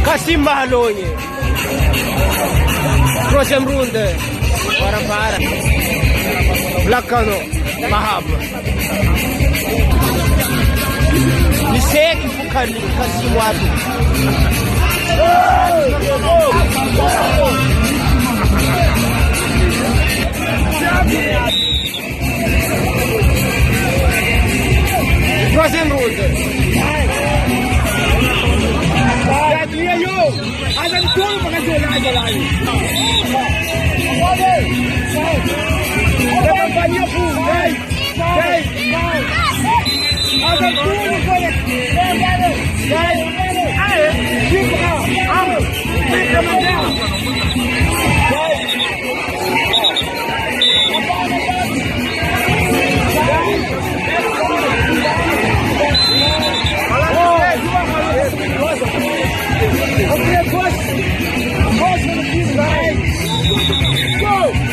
Kasim Mahalonye. Troisième round. Para. Black Kano. Mahab. Niseki Fukani Kasim Watu. Troisième round. Go!